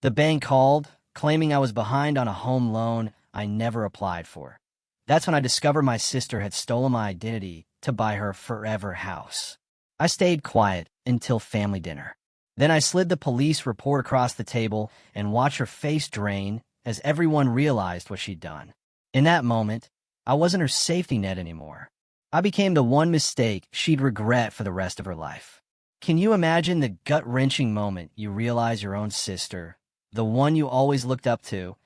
The bank called, claiming I was behind on a home loan I never applied for. That's when I discovered my sister had stolen my identity to buy her forever house. I stayed quiet until family dinner. Then I slid the police report across the table and watched her face drain as everyone realized what she'd done. In that moment, I wasn't her safety net anymore. I became the one mistake she'd regret for the rest of her life. Can you imagine the gut-wrenching moment you realize your own sister, the one you always looked up to,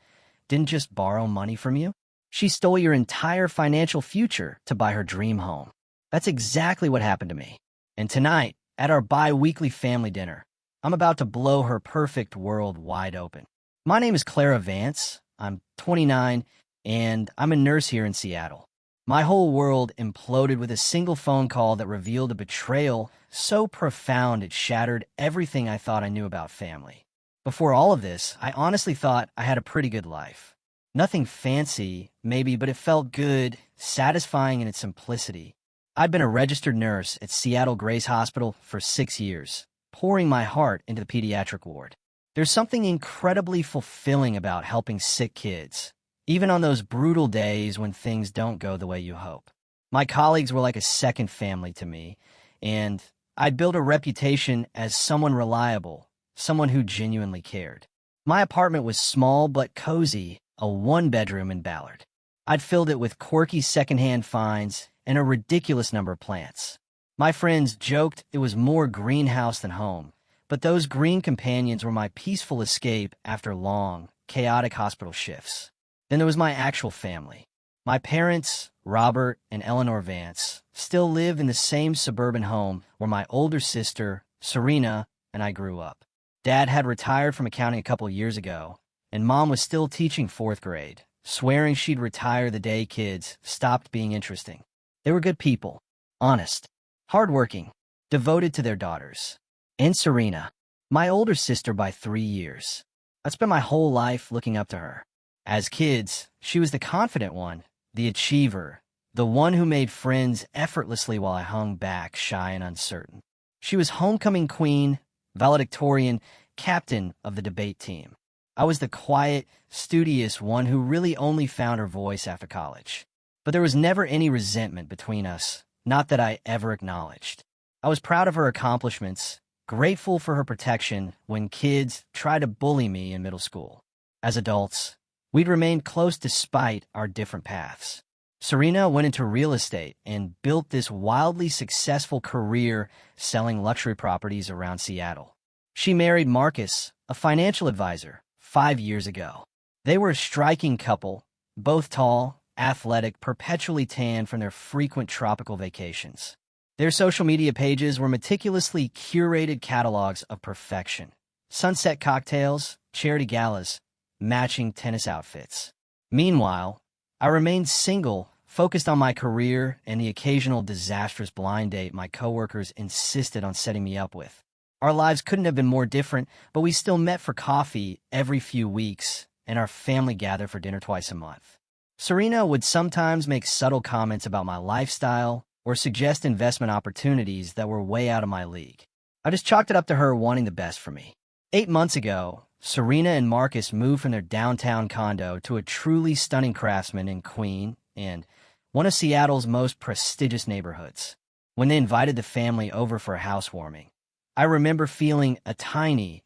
didn't just borrow money from you? She stole your entire financial future to buy her dream home. That's exactly what happened to me. And tonight, at our bi-weekly family dinner, I'm about to blow her perfect world wide open. My name is Clara Vance. I'm 29, and I'm a nurse here in Seattle. My whole world imploded with a single phone call that revealed a betrayal so profound it shattered everything I thought I knew about family. Before all of this, I honestly thought I had a pretty good life. Nothing fancy, maybe, but it felt good, satisfying in its simplicity. I'd been a registered nurse at Seattle Grace Hospital for 6 years, pouring my heart into the pediatric ward. There's something incredibly fulfilling about helping sick kids, even on those brutal days when things don't go the way you hope. My colleagues were like a second family to me, and I'd built a reputation as someone reliable, someone who genuinely cared. My apartment was small but cozy, a one-bedroom in Ballard. I'd filled it with quirky secondhand finds and a ridiculous number of plants. My friends joked it was more greenhouse than home, but those green companions were my peaceful escape after long, chaotic hospital shifts. Then there was my actual family. My parents, Robert and Eleanor Vance, still live in the same suburban home where my older sister, Serena, and I grew up. Dad had retired from accounting a couple years ago, and Mom was still teaching 4th grade, swearing she'd retire the day kids stopped being interesting. They were good people, honest, hardworking, devoted to their daughters. And Serena, my older sister by 3 years. I'd spent my whole life looking up to her. As kids, she was the confident one, the achiever, the one who made friends effortlessly while I hung back, shy and uncertain. She was homecoming queen, valedictorian, captain of the debate team. I was the quiet, studious one who really only found her voice after college. But there was never any resentment between us, not that I ever acknowledged. I was proud of her accomplishments, grateful for her protection when kids tried to bully me in middle school. As adults, we'd remained close despite our different paths. Serena went into real estate and built this wildly successful career selling luxury properties around Seattle. She married Marcus, a financial advisor, 5 years ago. They were a striking couple, both tall, athletic, perpetually tan from their frequent tropical vacations. Their social media pages were meticulously curated catalogs of perfection. Sunset cocktails, charity galas, matching tennis outfits. Meanwhile, I remained single, focused on my career and the occasional disastrous blind date my coworkers insisted on setting me up with. Our lives couldn't have been more different, but we still met for coffee every few weeks, and our family gathered for dinner twice a month. Serena would sometimes make subtle comments about my lifestyle or suggest investment opportunities that were way out of my league. I just chalked it up to her wanting the best for me. 8 months ago, Serena and Marcus moved from their downtown condo to a truly stunning Craftsman in Queen and one of Seattle's most prestigious neighborhoods. When they invited the family over for a housewarming, I remember feeling a tiny,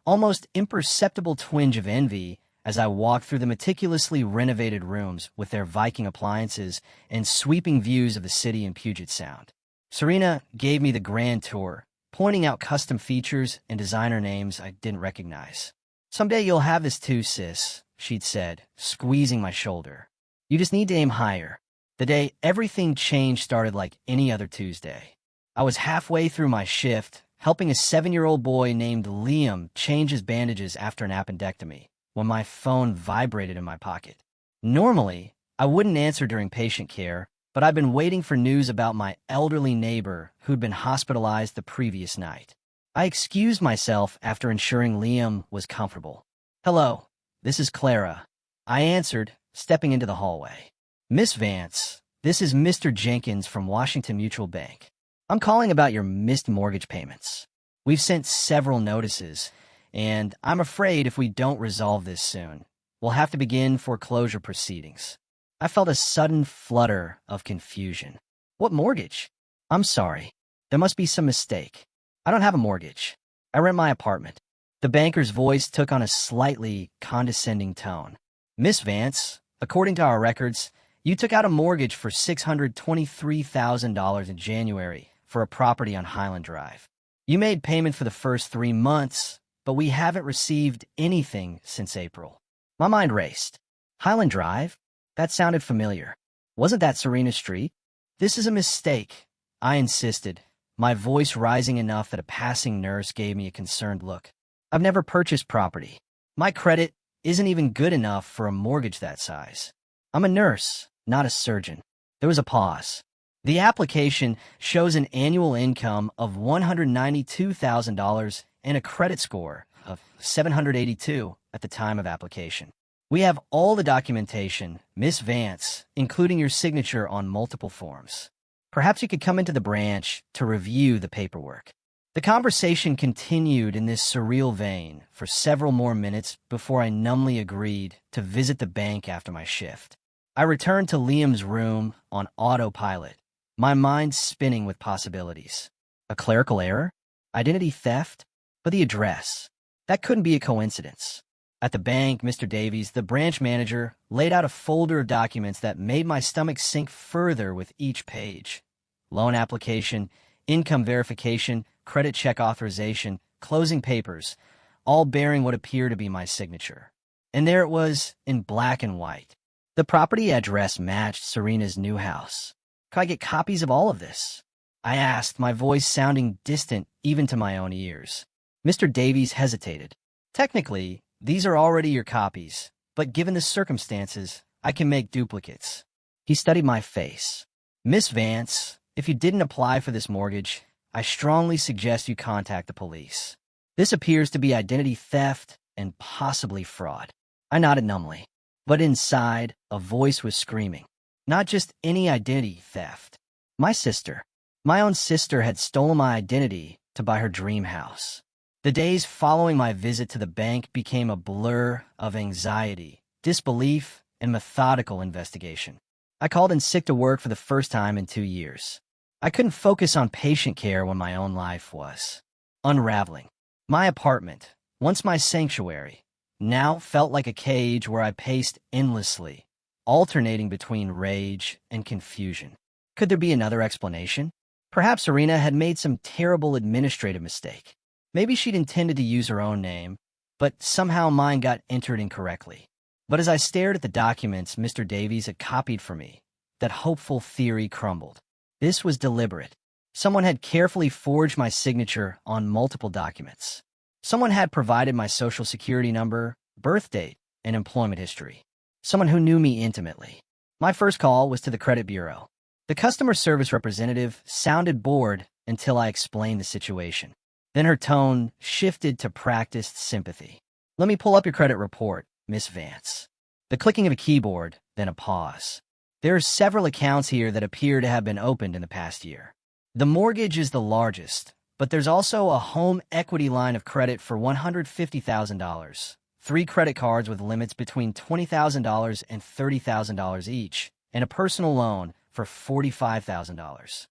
almost imperceptible twinge of envy as I walked through the meticulously renovated rooms with their Viking appliances and sweeping views of the city in Puget Sound. Serena gave me the grand tour, pointing out custom features and designer names I didn't recognize. "Someday you'll have this too, sis," she'd said, squeezing my shoulder. "You just need to aim higher." The day everything changed started like any other Tuesday. I was halfway through my shift, helping a 7-year-old boy named Liam change his bandages after an appendectomy, when my phone vibrated in my pocket. Normally, I wouldn't answer during patient care, but I'd been waiting for news about my elderly neighbor who'd been hospitalized the previous night. I excused myself after ensuring Liam was comfortable. "Hello, this is Clara," I answered, stepping into the hallway. "Miss Vance, this is Mr. Jenkins from Washington Mutual Bank. I'm calling about your missed mortgage payments. We've sent several notices, and I'm afraid if we don't resolve this soon, we'll have to begin foreclosure proceedings. I felt a sudden flutter of confusion. What mortgage? I'm sorry. There must be some mistake. I don't have a mortgage. I rent my apartment. The banker's voice took on a slightly condescending tone. Miss Vance, according to our records, you took out a mortgage for $623,000 in January for a property on Highland Drive. You made payment for the first 3 months, but we haven't received anything since April. My mind raced. Highland Drive? That sounded familiar. Wasn't that Serena Street? This is a mistake, I insisted, my voice rising enough that a passing nurse gave me a concerned look. I've never purchased property. My credit isn't even good enough for a mortgage that size. I'm a nurse, not a surgeon. There was a pause. The application shows an annual income of $192,000 and a credit score of 782 at the time of application. We have all the documentation, Miss Vance, including your signature on multiple forms. Perhaps you could come into the branch to review the paperwork. The conversation continued in this surreal vein for several more minutes before I numbly agreed to visit the bank after my shift. I returned to Liam's room on autopilot, my mind spinning with possibilities. A clerical error? Identity theft? But the address? That couldn't be a coincidence. At the bank, Mr. Davies, the branch manager, laid out a folder of documents that made my stomach sink further with each page. Loan application, income verification, credit check authorization, closing papers, all bearing what appeared to be my signature. And there it was, in black and white. The property address matched Serena's new house. Could I get copies of all of this? I asked, my voice sounding distant even to my own ears. Mr. Davies hesitated. Technically, these are already your copies, but given the circumstances, I can make duplicates. He studied my face. Miss Vance, if you didn't apply for this mortgage, I strongly suggest you contact the police. This appears to be identity theft and possibly fraud. I nodded numbly, but inside, a voice was screaming. Not just any identity theft. My sister. My own sister had stolen my identity to buy her dream house. The days following my visit to the bank became a blur of anxiety, disbelief, and methodical investigation. I called in sick to work for the first time in 2 years. I couldn't focus on patient care when my own life was unraveling. My apartment, once my sanctuary, now felt like a cage where I paced endlessly, alternating between rage and confusion. Could there be another explanation? Perhaps Serena had made some terrible administrative mistake. Maybe she'd intended to use her own name, but somehow mine got entered incorrectly. But as I stared at the documents Mr. Davies had copied for me, that hopeful theory crumbled. This was deliberate. Someone had carefully forged my signature on multiple documents. Someone had provided my social security number, birth date, and employment history. Someone who knew me intimately. My first call was to the credit bureau. The customer service representative sounded bored until I explained the situation. Then her tone shifted to practiced sympathy. Let me pull up your credit report, Miss Vance. The clicking of a keyboard, then a pause. There are several accounts here that appear to have been opened in the past year. The mortgage is the largest, but there's also a home equity line of credit for $150,000, 3 credit cards with limits between $20,000 and $30,000 each, and a personal loan for $45,000.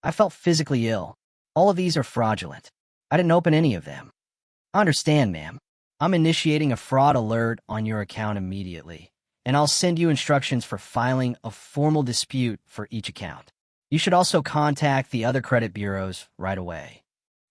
I felt physically ill. All of these are fraudulent. I didn't open any of them. I understand, ma'am. I'm initiating a fraud alert on your account immediately, and I'll send you instructions for filing a formal dispute for each account. You should also contact the other credit bureaus right away.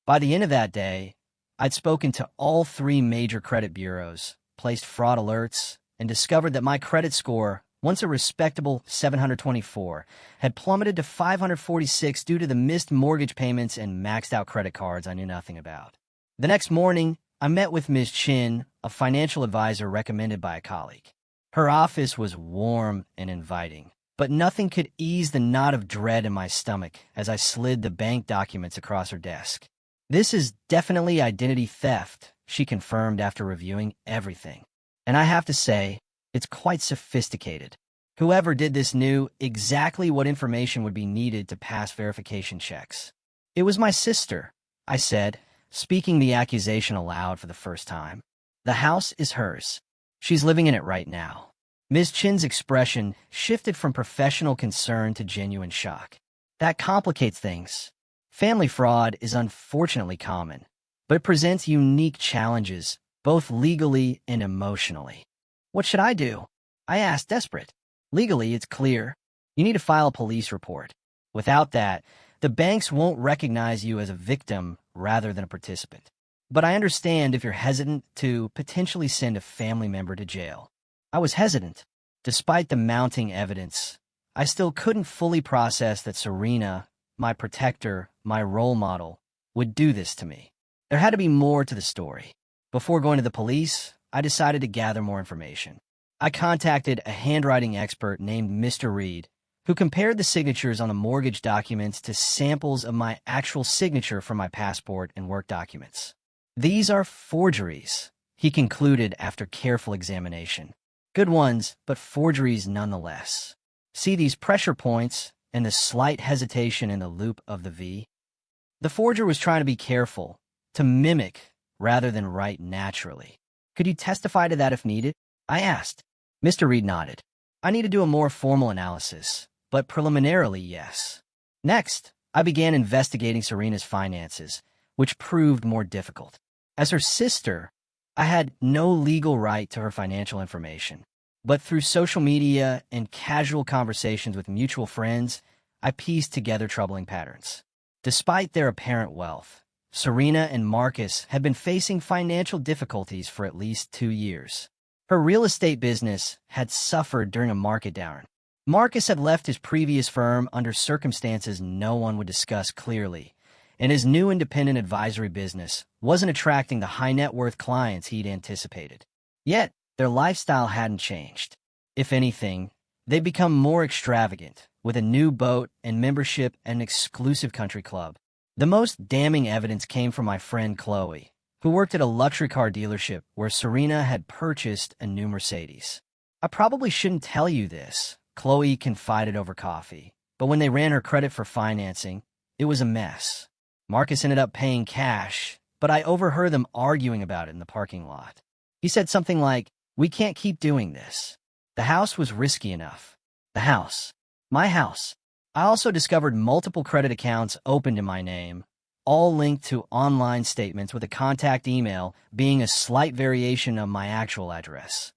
By the end of that day, I'd spoken to all 3 major credit bureaus, placed fraud alerts, and discovered that my credit score, once a respectable 724, had plummeted to 546 due to the missed mortgage payments and maxed-out credit cards I knew nothing about. The next morning, I met with Ms. Chin, a financial advisor recommended by a colleague. Her office was warm and inviting, but nothing could ease the knot of dread in my stomach as I slid the bank documents across her desk. This is definitely identity theft, she confirmed after reviewing everything. And I have to say, it's quite sophisticated. Whoever did this knew exactly what information would be needed to pass verification checks. It was my sister, I said, speaking the accusation aloud for the first time. The house is hers. She's living in it right now. Ms. Chin's expression shifted from professional concern to genuine shock. That complicates things. Family fraud is unfortunately common, but it presents unique challenges, both legally and emotionally. What should I do? I asked, desperate. Legally, it's clear. You need to file a police report. Without that, the banks won't recognize you as a victim rather than a participant. But I understand if you're hesitant to potentially send a family member to jail. I was hesitant. Despite the mounting evidence, I still couldn't fully process that Serena, my protector, my role model, would do this to me. There had to be more to the story. Before going to the police, I decided to gather more information. I contacted a handwriting expert named Mr. Reed, who compared the signatures on the mortgage documents to samples of my actual signature from my passport and work documents. These are forgeries, he concluded after careful examination. Good ones, but forgeries nonetheless. See these pressure points and the slight hesitation in the loop of the V? The forger was trying to be careful, to mimic rather than write naturally. Could you testify to that if needed? I asked. Mr. Reed nodded. I need to do a more formal analysis, but preliminarily, yes. Next, I began investigating Serena's finances, which proved more difficult. As her sister, I had no legal right to her financial information. But through social media and casual conversations with mutual friends, I pieced together troubling patterns. Despite their apparent wealth, Serena and Marcus had been facing financial difficulties for at least 2 years. Her real estate business had suffered during a market downturn. Marcus had left his previous firm under circumstances no one would discuss clearly, and his new independent advisory business wasn't attracting the high-net-worth clients he'd anticipated. Yet, their lifestyle hadn't changed. If anything, they'd become more extravagant, with a new boat and membership at an exclusive country club. The most damning evidence came from my friend Chloe, who worked at a luxury car dealership where Serena had purchased a new Mercedes. I probably shouldn't tell you this, Chloe confided over coffee, but when they ran her credit for financing, it was a mess. Marcus ended up paying cash, but I overheard them arguing about it in the parking lot. He said something like, "We can't keep doing this." The house was risky enough. The house. My house. I also discovered multiple credit accounts opened in my name, all linked to online statements with a contact email being a slight variation of my actual address.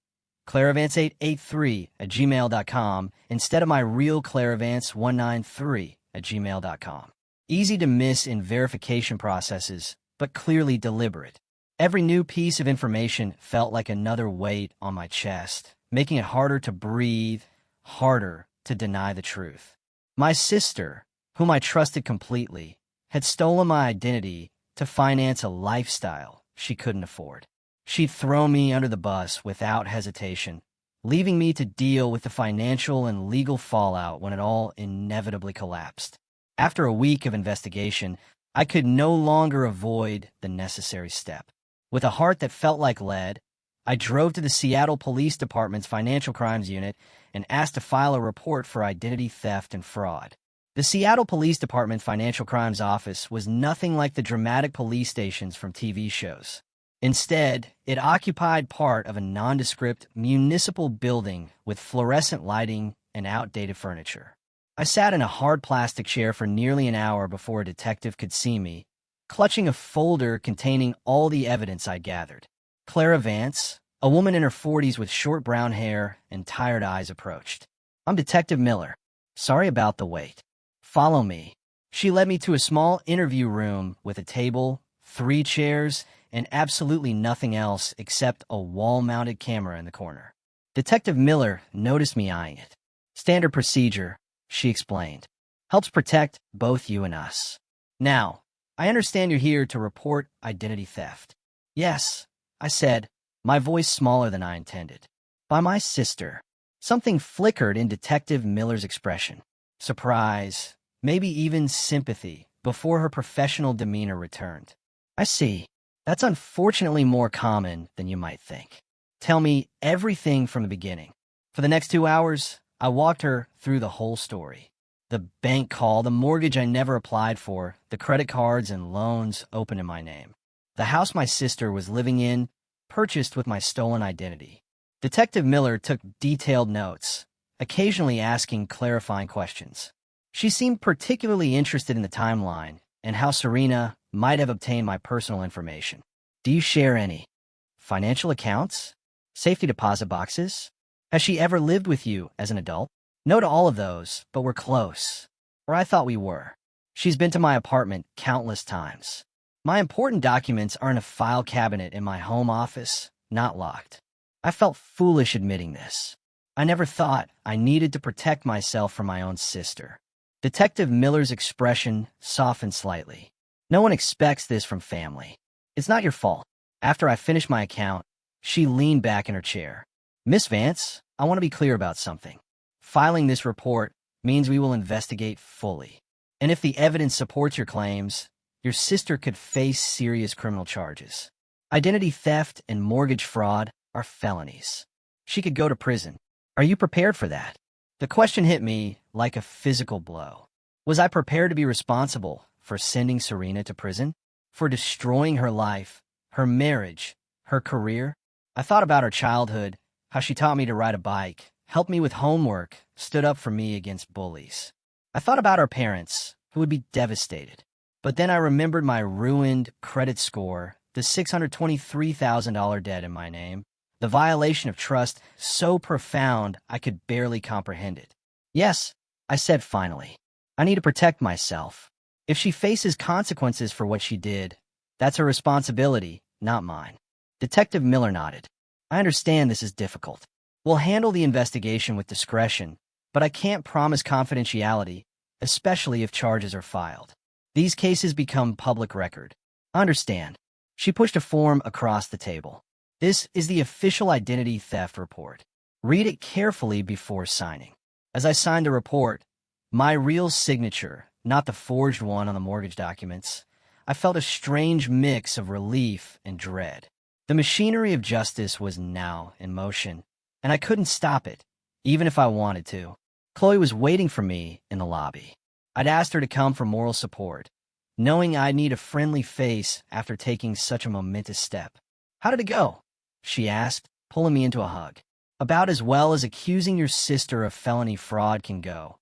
Claravance883@gmail.com instead of my real Claravance193@gmail.com. Easy to miss in verification processes, but clearly deliberate. Every new piece of information felt like another weight on my chest, making it harder to breathe, harder to deny the truth. My sister, whom I trusted completely, had stolen my identity to finance a lifestyle she couldn't afford. She'd thrown me under the bus without hesitation, leaving me to deal with the financial and legal fallout when it all inevitably collapsed. After a week of investigation, I could no longer avoid the necessary step. With a heart that felt like lead, I drove to the Seattle Police Department's Financial Crimes Unit and asked to file a report for identity theft and fraud. The Seattle Police Department Financial Crimes Office was nothing like the dramatic police stations from TV shows. Instead, it occupied part of a nondescript municipal building with fluorescent lighting and outdated furniture. I sat in a hard plastic chair for nearly an hour before a detective could see me, clutching a folder containing all the evidence I gathered. Clara Vance, a woman in her 40s with short brown hair and tired eyes, approached. "I'm Detective Miller. Sorry about the wait. Follow me." She led me to a small interview room with a table, 3 chairs, and absolutely nothing else except a wall-mounted camera in the corner. Detective Miller noticed me eyeing it. "Standard procedure," she explained. "Helps protect both you and us. Now, I understand you're here to report identity theft." "Yes," I said, my voice smaller than I intended. "By my sister." Something flickered in Detective Miller's expression. Surprise, maybe even sympathy, before her professional demeanor returned. "I see. That's unfortunately more common than you might think. Tell me everything from the beginning." For the next 2 hours, I walked her through the whole story. The bank call, the mortgage I never applied for, the credit cards and loans open in my name. The house my sister was living in, purchased with my stolen identity. Detective Miller took detailed notes, occasionally asking clarifying questions. She seemed particularly interested in the timeline and how Serena might have obtained my personal information. Do you share any financial accounts? Safety deposit boxes? Has she ever lived with you as an adult? No to all of those, but we're close. Or I thought we were. She's been to my apartment countless times. My important documents are in a file cabinet in my home office, not locked. I felt foolish admitting this. I never thought I needed to protect myself from my own sister. Detective Miller's expression softened slightly. No one expects this from family. It's not your fault. After I finished my account, she leaned back in her chair. Miss Vance, I want to be clear about something. Filing this report means we will investigate fully. And if the evidence supports your claims, your sister could face serious criminal charges. Identity theft and mortgage fraud are felonies. She could go to prison. Are you prepared for that? The question hit me like a physical blow. Was I prepared to be responsible for sending Serena to prison? For destroying her life, her marriage, her career? I thought about her childhood, how she taught me to ride a bike, helped me with homework, stood up for me against bullies. I thought about her parents, who would be devastated. But then I remembered my ruined credit score, the $623,000 debt in my name, the violation of trust so profound I could barely comprehend it. Yes, I said finally. I need to protect myself. If she faces consequences for what she did, that's her responsibility, not mine. Detective Miller nodded. I understand this is difficult. We'll handle the investigation with discretion, but I can't promise confidentiality, especially if charges are filed. These cases become public record. Understand. She pushed a form across the table. This is the official identity theft report. Read it carefully before signing. As I signed the report, my real signature, not the forged one on the mortgage documents, I felt a strange mix of relief and dread. The machinery of justice was now in motion, and I couldn't stop it, even if I wanted to. Chloe was waiting for me in the lobby. I'd asked her to come for moral support, knowing I'd need a friendly face after taking such a momentous step. How did it go? She asked, pulling me into a hug. About as well as accusing your sister of felony fraud can go,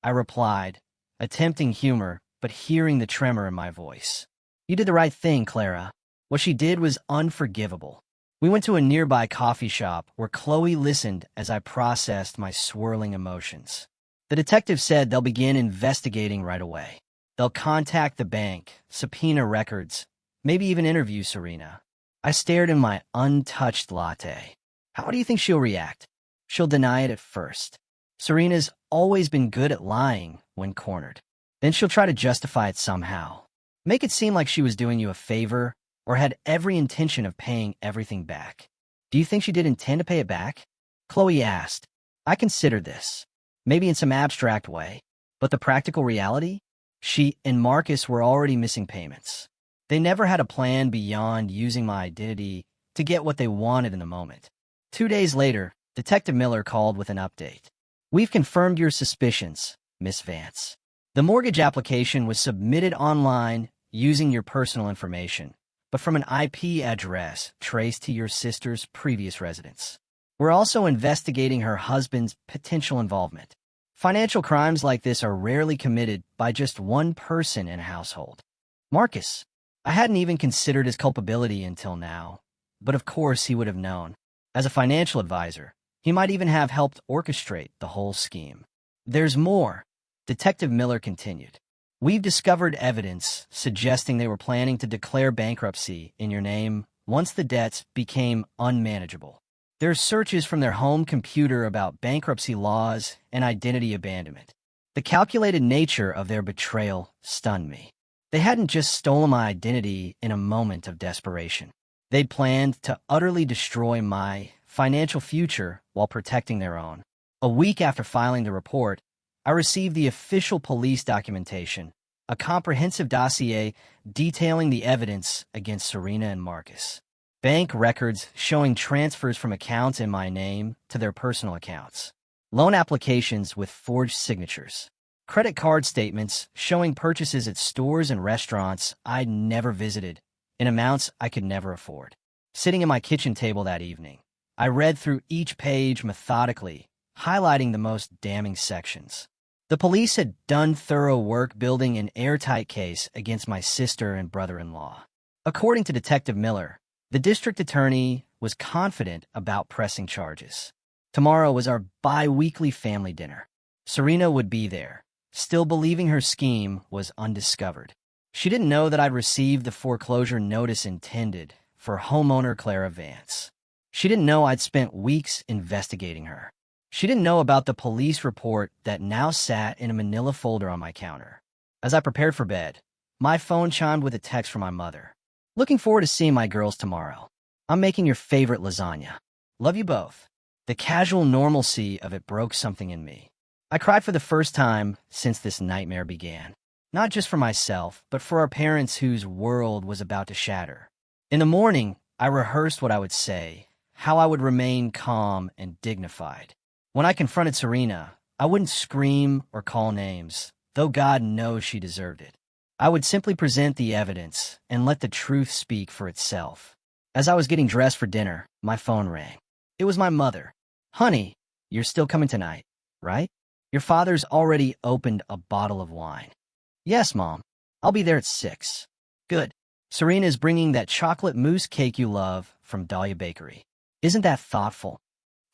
I replied, attempting humor, but hearing the tremor in my voice. You did the right thing, Clara. What she did was unforgivable. We went to a nearby coffee shop where Chloe listened as I processed my swirling emotions. The detective said they'll begin investigating right away. They'll contact the bank, subpoena records, maybe even interview Serena. I stared in my untouched latte. How do you think she'll react? She'll deny it at first. Serena's always been good at lying when cornered. Then she'll try to justify it somehow. Make it seem like she was doing you a favor or had every intention of paying everything back. Do you think she did intend to pay it back? Chloe asked. I considered this, maybe in some abstract way, but the practical reality? She and Marcus were already missing payments. They never had a plan beyond using my identity to get what they wanted in the moment. 2 days later, Detective Miller called with an update. We've confirmed your suspicions, Miss Vance. The mortgage application was submitted online using your personal information, but from an IP address traced to your sister's previous residence. We're also investigating her husband's potential involvement. Financial crimes like this are rarely committed by just one person in a household. Marcus. I hadn't even considered his culpability until now, but of course he would have known. As a financial advisor, he might even have helped orchestrate the whole scheme. There's more, Detective Miller continued. We've discovered evidence suggesting they were planning to declare bankruptcy in your name once the debts became unmanageable. There's searches from their home computer about bankruptcy laws and identity abandonment. The calculated nature of their betrayal stunned me. They hadn't just stolen my identity in a moment of desperation. They'd planned to utterly destroy my financial future while protecting their own. A week after filing the report, I received the official police documentation, a comprehensive dossier detailing the evidence against Serena and Marcus. Bank records showing transfers from accounts in my name to their personal accounts. Loan applications with forged signatures. Credit card statements showing purchases at stores and restaurants I'd never visited, in amounts I could never afford. Sitting at my kitchen table that evening, I read through each page methodically, highlighting the most damning sections. The police had done thorough work building an airtight case against my sister and brother-in-law. According to Detective Miller, the district attorney was confident about pressing charges. Tomorrow was our bi-weekly family dinner. Serena would be there, still believing her scheme was undiscovered. She didn't know that I'd received the foreclosure notice intended for homeowner Clara Vance. She didn't know I'd spent weeks investigating her. She didn't know about the police report that now sat in a manila folder on my counter. As I prepared for bed, my phone chimed with a text from my mother. Looking forward to seeing my girls tomorrow. I'm making your favorite lasagna. Love you both. The casual normalcy of it broke something in me. I cried for the first time since this nightmare began. Not just for myself, but for our parents whose world was about to shatter. In the morning, I rehearsed what I would say, how I would remain calm and dignified. When I confronted Serena, I wouldn't scream or call names, though God knows she deserved it. I would simply present the evidence and let the truth speak for itself. As I was getting dressed for dinner, my phone rang. It was my mother. Honey, you're still coming tonight, right? Your father's already opened a bottle of wine. Yes, Mom. I'll be there at 6. Good. Serena is bringing that chocolate mousse cake you love from Dahlia Bakery. Isn't that thoughtful?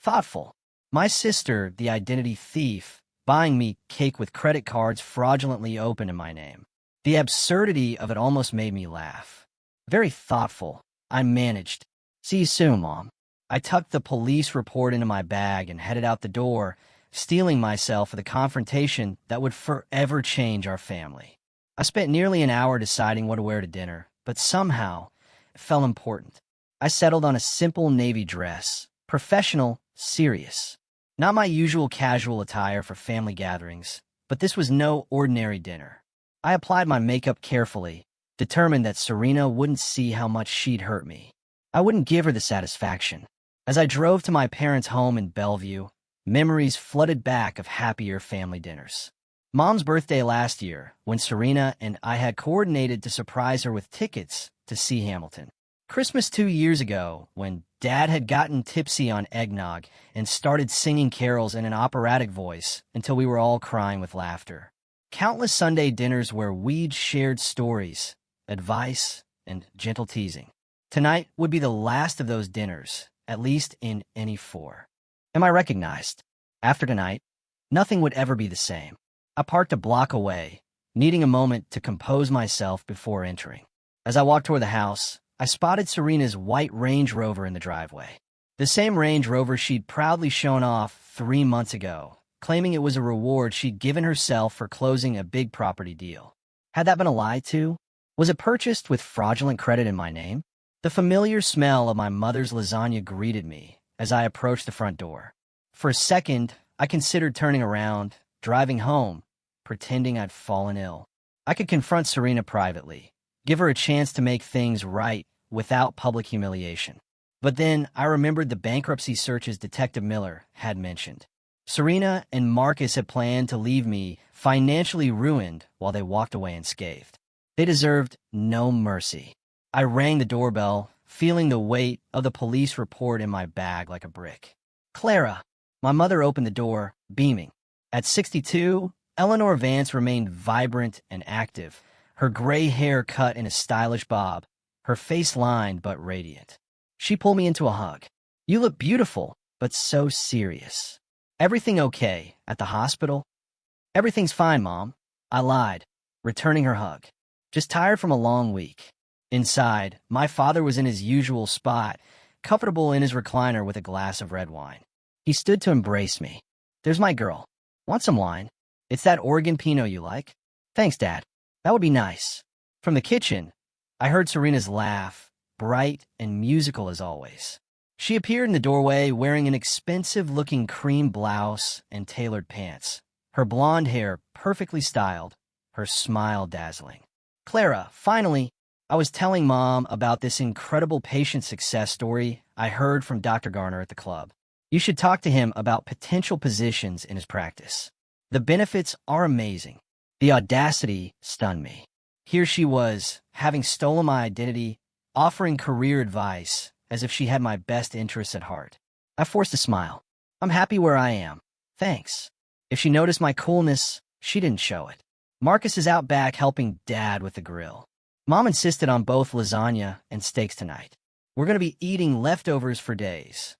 Thoughtful. My sister, the identity thief, buying me cake with credit cards fraudulently opened in my name. The absurdity of it almost made me laugh. Very thoughtful. I managed. See you soon, Mom. I tucked the police report into my bag and headed out the door, steeling myself for the confrontation that would forever change our family. I spent nearly an hour deciding what to wear to dinner, but somehow it felt important. I settled on a simple navy dress, professional, serious. Not my usual casual attire for family gatherings, but this was no ordinary dinner. I applied my makeup carefully, determined that Serena wouldn't see how much she'd hurt me. I wouldn't give her the satisfaction. As I drove to my parents' home in Bellevue, memories flooded back of happier family dinners. Mom's birthday last year, when Serena and I had coordinated to surprise her with tickets to see Hamilton. Christmas 2 years ago, when Dad had gotten tipsy on eggnog and started singing carols in an operatic voice until we were all crying with laughter. Countless Sunday dinners where we'd shared stories, advice, and gentle teasing. Tonight would be the last of those dinners, at least in any 4. Am I recognized? After tonight, nothing would ever be the same. I parked a block away, needing a moment to compose myself before entering. As I walked toward the house, I spotted Serena's white Range Rover in the driveway. The same Range Rover she'd proudly shown off 3 months ago, claiming it was a reward she'd given herself for closing a big property deal. Had that been a lie, too? Was it purchased with fraudulent credit in my name? The familiar smell of my mother's lasagna greeted me as I approached the front door. For a second, I considered turning around, driving home, pretending I'd fallen ill. I could confront Serena privately, give her a chance to make things right without public humiliation. But then I remembered the bankruptcy searches Detective Miller had mentioned. Serena and Marcus had planned to leave me financially ruined while they walked away unscathed. They deserved no mercy. I rang the doorbell, feeling the weight of the police report in my bag like a brick. Clara. My mother opened the door, beaming. At 62, Eleanor Vance remained vibrant and active, her gray hair cut in a stylish bob, her face lined but radiant. She pulled me into a hug. You look beautiful, but so serious. Everything okay at the hospital? Everything's fine, Mom. I lied, returning her hug. Just tired from a long week. Inside, my father was in his usual spot, comfortable in his recliner with a glass of red wine. He stood to embrace me. There's my girl. Want some wine? It's that Oregon Pinot you like? Thanks, Dad. That would be nice. From the kitchen, I heard Serena's laugh, bright and musical as always. She appeared in the doorway wearing an expensive-looking cream blouse and tailored pants, her blonde hair perfectly styled, her smile dazzling. Clara, finally, I was telling Mom about this incredible patient success story I heard from Dr. Garner at the club. You should talk to him about potential positions in his practice. The benefits are amazing. The audacity stunned me. Here she was, having stolen my identity, offering career advice as if she had my best interests at heart. I forced a smile. I'm happy where I am. Thanks. If she noticed my coolness, she didn't show it. Marcus is out back helping Dad with the grill. Mom insisted on both lasagna and steaks tonight. We're going to be eating leftovers for days.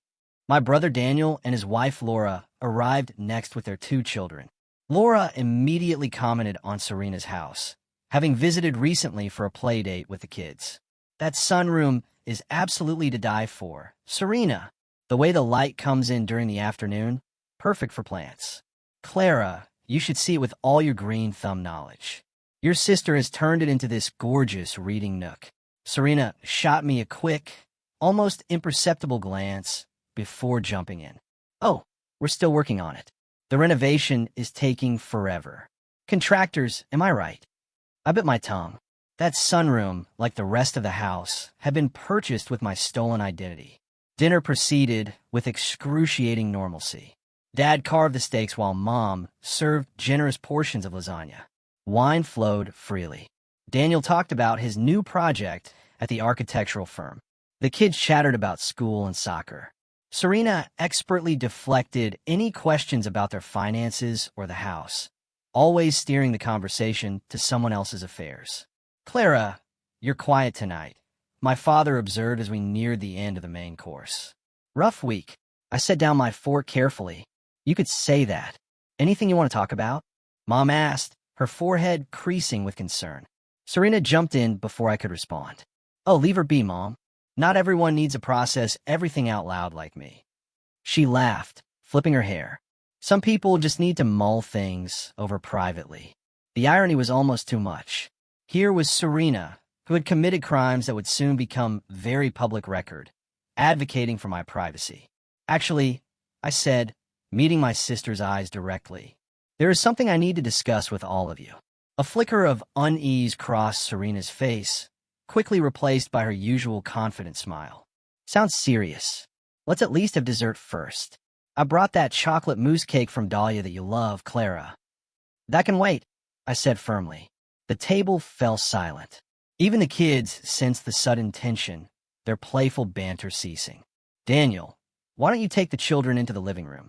My brother Daniel and his wife Laura arrived next with their 2 children. Laura immediately commented on Serena's house, having visited recently for a play date with the kids. That sunroom is absolutely to die for. Serena, the way the light comes in during the afternoon, perfect for plants. Clara, you should see it with all your green thumb knowledge. Your sister has turned it into this gorgeous reading nook. Serena shot me a quick, almost imperceptible glance before jumping in. Oh, we're still working on it. The renovation is taking forever. Contractors, am I right? I bit my tongue. That sunroom, like the rest of the house, had been purchased with my stolen identity. Dinner proceeded with excruciating normalcy. Dad carved the steaks while Mom served generous portions of lasagna. Wine flowed freely. Daniel talked about his new project at the architectural firm. The kids chattered about school and soccer. Serena expertly deflected any questions about their finances or the house, always steering the conversation to someone else's affairs. Clara, you're quiet tonight, my father observed as we neared the end of the main course. Rough week. I set down my fork carefully. You could say that. Anything you want to talk about? Mom asked, her forehead creasing with concern. Serena jumped in before I could respond. Oh, leave her be, Mom. Not everyone needs to process everything out loud like me. She laughed, flipping her hair. Some people just need to mull things over privately. The irony was almost too much. Here was Serena, who had committed crimes that would soon become very public record, advocating for my privacy. Actually, I said, meeting my sister's eyes directly, there is something I need to discuss with all of you. A flicker of unease crossed Serena's face, quickly replaced by her usual confident smile. Sounds serious. Let's at least have dessert first. I brought that chocolate mousse cake from Dahlia that you love, Clara. That can wait, I said firmly. The table fell silent. Even the kids sensed the sudden tension, their playful banter ceasing. Daniel, why don't you take the children into the living room?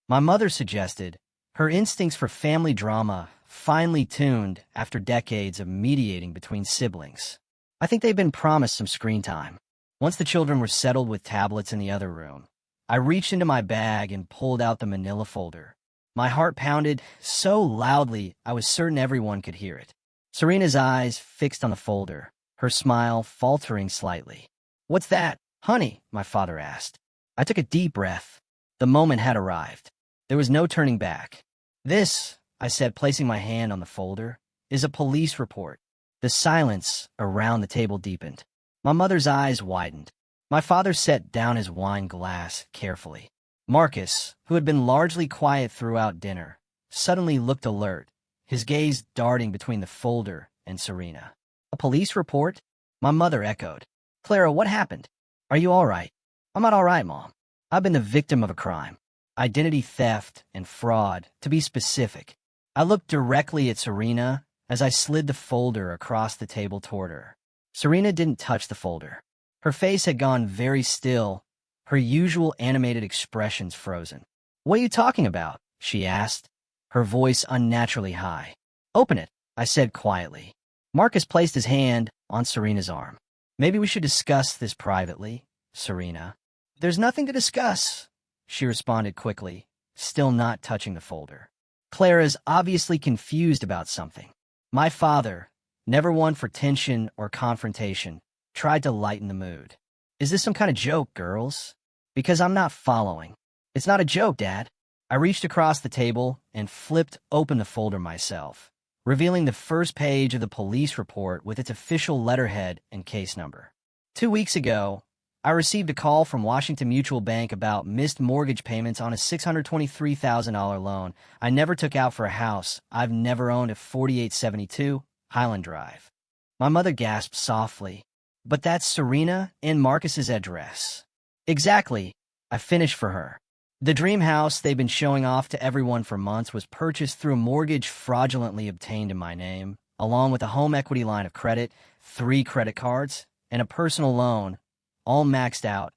My mother suggested, her instincts for family drama finely tuned after decades of mediating between siblings. I think they've been promised some screen time. Once the children were settled with tablets in the other room, I reached into my bag and pulled out the manila folder. My heart pounded so loudly I was certain everyone could hear it. Serena's eyes fixed on the folder, her smile faltering slightly. What's that, honey? My father asked. I took a deep breath. The moment had arrived. There was no turning back. This, I said, placing my hand on the folder, is a police report. The silence around the table deepened. My mother's eyes widened. My father set down his wine glass carefully. Marcus, who had been largely quiet throughout dinner, suddenly looked alert, his gaze darting between the folder and Serena. A police report? My mother echoed. Clara, what happened? Are you all right? I'm not all right, Mom. I've been the victim of a crime. Identity theft and fraud, to be specific. I looked directly at Serena as I slid the folder across the table toward her. Serena didn't touch the folder. Her face had gone very still, her usual animated expressions frozen. What are you talking about? She asked, her voice unnaturally high. Open it, I said quietly. Marcus placed his hand on Serena's arm. Maybe we should discuss this privately, Serena. There's nothing to discuss, she responded quickly, still not touching the folder. Clara's obviously confused about something. My father, never one for tension or confrontation, tried to lighten the mood. Is this some kind of joke, girls? Because I'm not following. It's not a joke, Dad. I reached across the table and flipped open the folder myself, revealing the first page of the police report with its official letterhead and case number. 2 weeks ago, I received a call from Washington Mutual Bank about missed mortgage payments on a $623,000 loan I never took out for a house I've never owned at 4872 Highland Drive. My mother gasped softly. But that's Serena and Marcus's address. Exactly, I finished for her. The dream house they've been showing off to everyone for months was purchased through a mortgage fraudulently obtained in my name, along with a home equity line of credit, 3 credit cards, and a personal loan, all maxed out,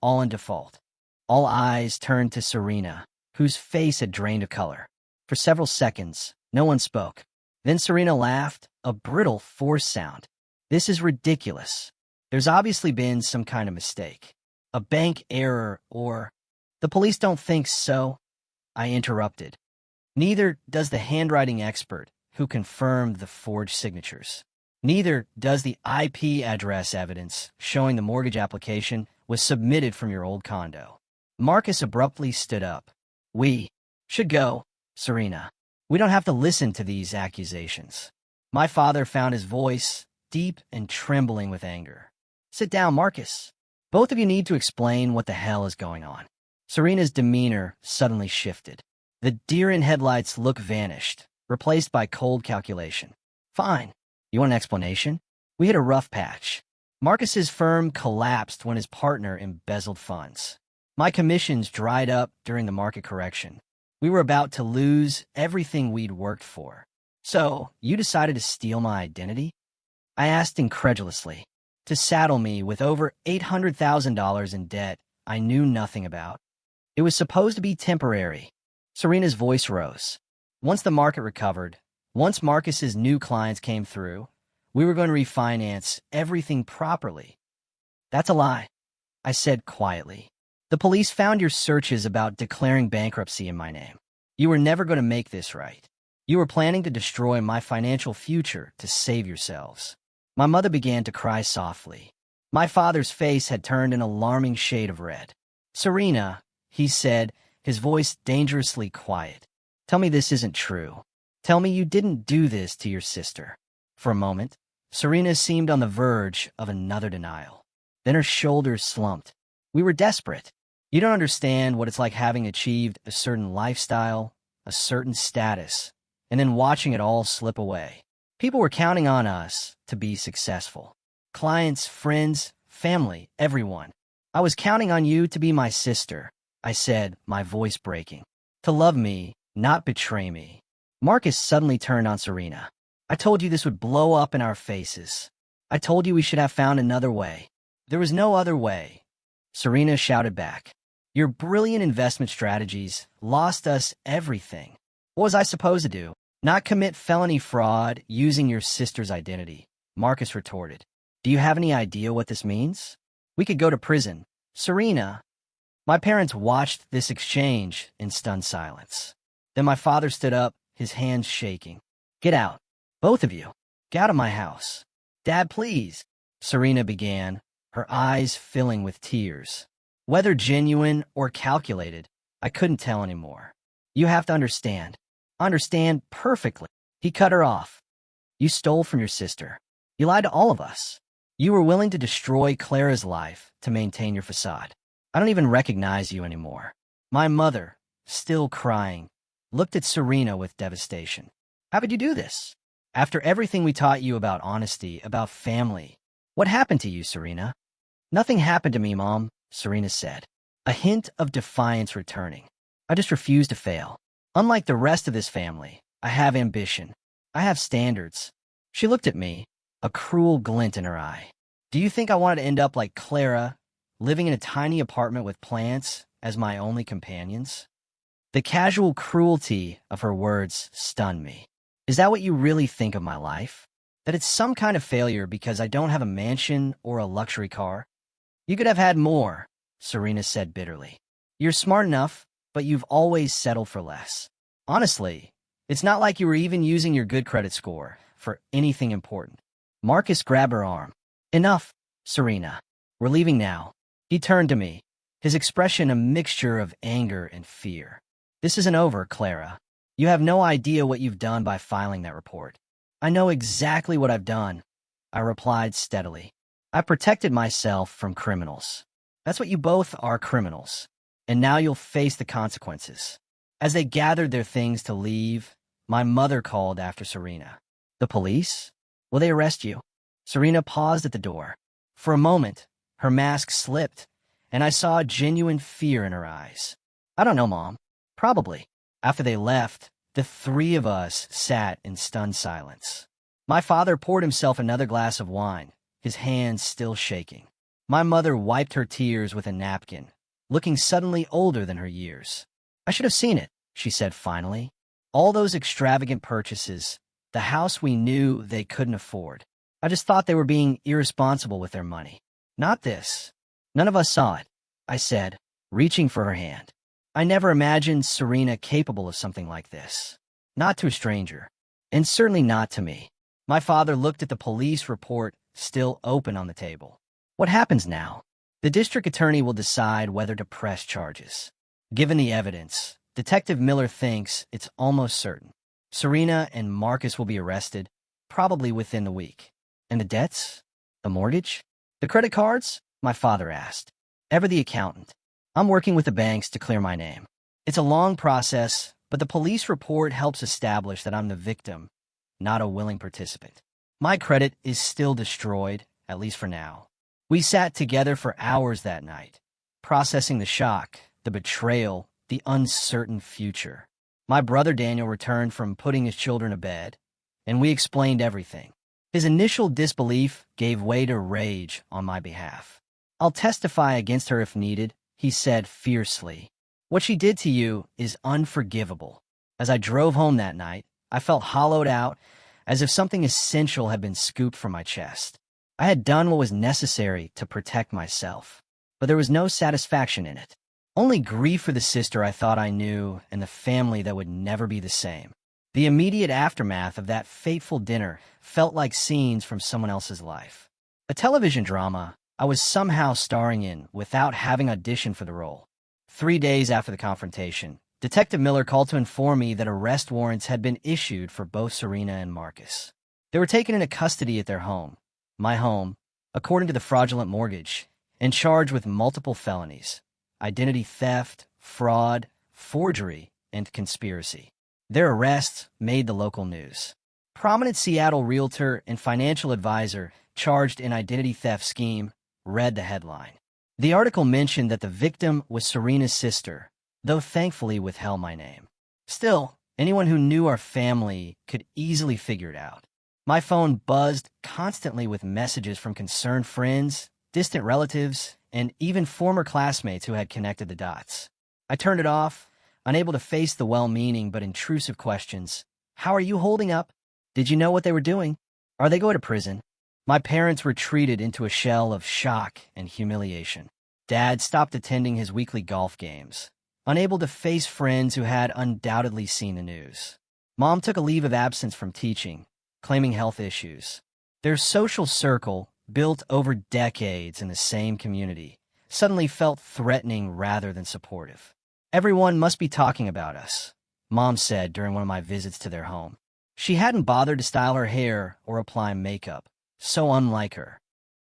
all in default. All eyes turned to Serena, whose face had drained of color. For several seconds, no one spoke. Then Serena laughed, a brittle, forced sound. This is ridiculous. There's obviously been some kind of mistake. A bank error or... The police don't think so, I interrupted. Neither does the handwriting expert who confirmed the forged signatures. Neither does the IP address evidence showing the mortgage application was submitted from your old condo. Marcus abruptly stood up. We should go, Serena. We don't have to listen to these accusations. My father found his voice deep and trembling with anger. Sit down, Marcus. Both of you need to explain what the hell is going on. Serena's demeanor suddenly shifted. The deer-in-headlights look vanished, replaced by cold calculation. Fine. You want an explanation? We hit a rough patch. Marcus's firm collapsed when his partner embezzled funds. My commissions dried up during the market correction. We were about to lose everything we'd worked for. So, you decided to steal my identity? I asked incredulously. To saddle me with over $800,000 in debt I knew nothing about. It was supposed to be temporary. Serena's voice rose. Once the market recovered, once Marcus's new clients came through, we were going to refinance everything properly. That's a lie, I said quietly. The police found your searches about declaring bankruptcy in my name. You were never going to make this right. You were planning to destroy my financial future to save yourselves. My mother began to cry softly. My father's face had turned an alarming shade of red. Serena, he said, his voice dangerously quiet. Tell me this isn't true. Tell me you didn't do this to your sister. For a moment, Serena seemed on the verge of another denial. Then her shoulders slumped. We were desperate. You don't understand what it's like having achieved a certain lifestyle, a certain status, and then watching it all slip away. People were counting on us to be successful. Clients, friends, family, everyone. I was counting on you to be my sister, I said, my voice breaking. To love me, not betray me. Marcus suddenly turned on Serena. I told you this would blow up in our faces. I told you we should have found another way. There was no other way. Serena shouted back. Your brilliant investment strategies lost us everything. What was I supposed to do? Not commit felony fraud using your sister's identity, Marcus retorted. Do you have any idea what this means? We could go to prison. Serena. My parents watched this exchange in stunned silence. Then my father stood up, his hands shaking. Get out. Both of you. Get out of my house. Dad, please. Serena began, her eyes filling with tears. Whether genuine or calculated, I couldn't tell anymore. You have to understand. Understand perfectly. He cut her off. You stole from your sister. You lied to all of us. You were willing to destroy Clara's life to maintain your facade. I don't even recognize you anymore. My mother, still crying, looked at Serena with devastation. How could you do this? After everything we taught you about honesty, about family, what happened to you, Serena? Nothing happened to me, Mom, Serena said, a hint of defiance returning. I just refuse to fail. Unlike the rest of this family, I have ambition. I have standards. She looked at me, a cruel glint in her eye. Do you think I wanted to end up like Clara, living in a tiny apartment with plants as my only companions? The casual cruelty of her words stunned me. Is that what you really think of my life? That it's some kind of failure because I don't have a mansion or a luxury car? You could have had more, Serena said bitterly. You're smart enough, but you've always settled for less. Honestly, it's not like you were even using your good credit score for anything important. Marcus grabbed her arm. Enough, Serena. We're leaving now. He turned to me, his expression a mixture of anger and fear. This isn't over, Clara. You have no idea what you've done by filing that report. I know exactly what I've done, I replied steadily. I protected myself from criminals. That's what you both are, criminals. And now you'll face the consequences. As they gathered their things to leave, my mother called after Serena. The police? Will they arrest you? Serena paused at the door. For a moment, her mask slipped, and I saw genuine fear in her eyes. I don't know, Mom. Probably. After they left, the three of us sat in stunned silence. My father poured himself another glass of wine, his hands still shaking. My mother wiped her tears with a napkin, looking suddenly older than her years. "I should have seen it," she said finally. "All those extravagant purchases, the house we knew they couldn't afford. I just thought they were being irresponsible with their money. Not this. None of us saw it," I said, reaching for her hand. I never imagined Serena capable of something like this. Not to a stranger, and certainly not to me. My father looked at the police report still open on the table. "What happens now?" "The district attorney will decide whether to press charges. Given the evidence, Detective Miller thinks it's almost certain. Serena and Marcus will be arrested, probably within the week." "And the debts? The mortgage? The credit cards?" my father asked. "Ever the accountant. I'm working with the banks to clear my name. It's a long process, but the police report helps establish that I'm the victim, not a willing participant. My credit is still destroyed, at least for now." We sat together for hours that night, processing the shock, the betrayal, the uncertain future. My brother Daniel returned from putting his children to bed, and we explained everything. His initial disbelief gave way to rage on my behalf. "I'll testify against her if needed," he said fiercely. "What she did to you is unforgivable." As I drove home that night, I felt hollowed out, as if something essential had been scooped from my chest. I had done what was necessary to protect myself, but there was no satisfaction in it. Only grief for the sister I thought I knew and the family that would never be the same. The immediate aftermath of that fateful dinner felt like scenes from someone else's life. A television drama I was somehow starring in without having auditioned for the role. 3 days after the confrontation, Detective Miller called to inform me that arrest warrants had been issued for both Serena and Marcus. They were taken into custody at their home, my home, according to the fraudulent mortgage, and charged with multiple felonies: identity theft, fraud, forgery, and conspiracy. Their arrests made the local news. Prominent Seattle realtor and financial advisor charged in identity theft scheme read the headline. The article mentioned that the victim was Serena's sister, though thankfully withheld my name. Still, anyone who knew our family could easily figure it out. My phone buzzed constantly with messages from concerned friends, distant relatives, and even former classmates who had connected the dots. I turned it off, unable to face the well-meaning but intrusive questions. "How are you holding up? Did you know what they were doing? Are they going to prison?" My parents retreated into a shell of shock and humiliation. Dad stopped attending his weekly golf games, unable to face friends who had undoubtedly seen the news. Mom took a leave of absence from teaching, claiming health issues. Their social circle, built over decades in the same community, suddenly felt threatening rather than supportive. "Everyone must be talking about us," Mom said during one of my visits to their home. She hadn't bothered to style her hair or apply makeup, so unlike her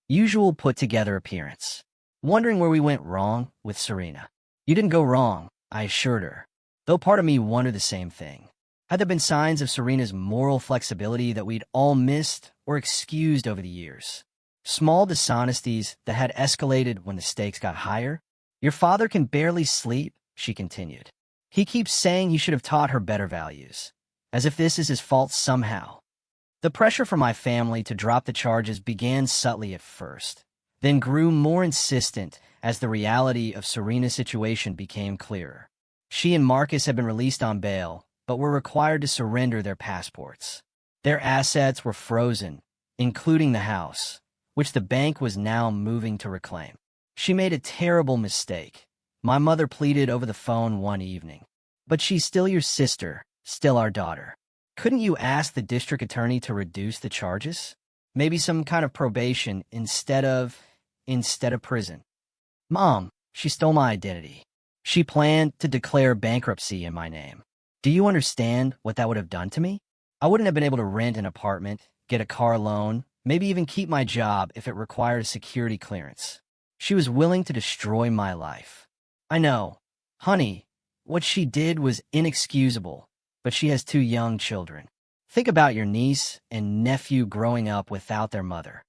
usual put-together appearance. Wondering where we went wrong with Serena. "You didn't go wrong," I assured her, though part of me wondered the same thing. Had there been signs of Serena's moral flexibility that we'd all missed or excused over the years? Small dishonesties that had escalated when the stakes got higher? "Your father can barely sleep," she continued. "He keeps saying he should have taught her better values, as if this is his fault somehow." The pressure from my family to drop the charges began subtly at first, then grew more insistent as the reality of Serena's situation became clearer. She and Marcus had been released on bail, but were required to surrender their passports. Their assets were frozen, including the house, which the bank was now moving to reclaim. She made a terrible mistake. My mother pleaded over the phone one evening. "But she's still your sister, still our daughter. Couldn't you ask the district attorney to reduce the charges? Maybe some kind of probation instead of prison." "Mom, she stole my identity. She planned to declare bankruptcy in my name. Do you understand what that would have done to me? I wouldn't have been able to rent an apartment, get a car loan, maybe even keep my job if it required a security clearance. She was willing to destroy my life. I know, honey, what she did was inexcusable, but she has 2 young children. Think about your niece and nephew growing up without their mother.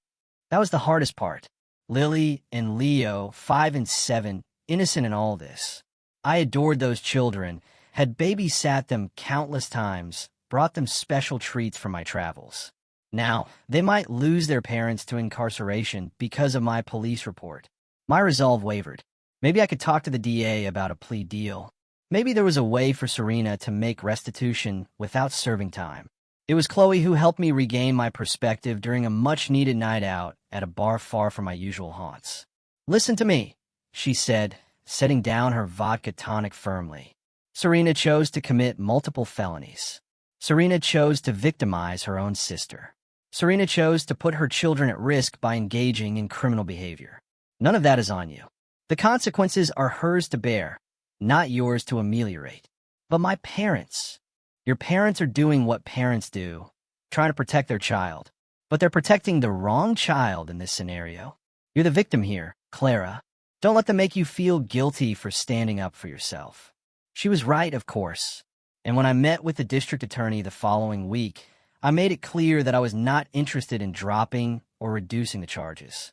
That was the hardest part. Lily and Leo, 5 and 7, innocent in all this. I adored those children, had babysat them countless times, brought them special treats for my travels. Now, they might lose their parents to incarceration because of my police report. My resolve wavered. Maybe I could talk to the DA about a plea deal. Maybe there was a way for Serena to make restitution without serving time. It was Chloe who helped me regain my perspective during a much-needed night out at a bar far from my usual haunts. "Listen to me," she said, setting down her vodka tonic firmly. Serena chose to commit multiple felonies. Serena chose to victimize her own sister. Serena chose to put her children at risk by engaging in criminal behavior. None of that is on you. The consequences are hers to bear, not yours to ameliorate. But my parents, your parents are doing what parents do, trying to protect their child. But they're protecting the wrong child in this scenario. You're the victim here, Clara. Don't let them make you feel guilty for standing up for yourself. She was right, of course. And when I met with the district attorney the following week, I made it clear that I was not interested in dropping or reducing the charges.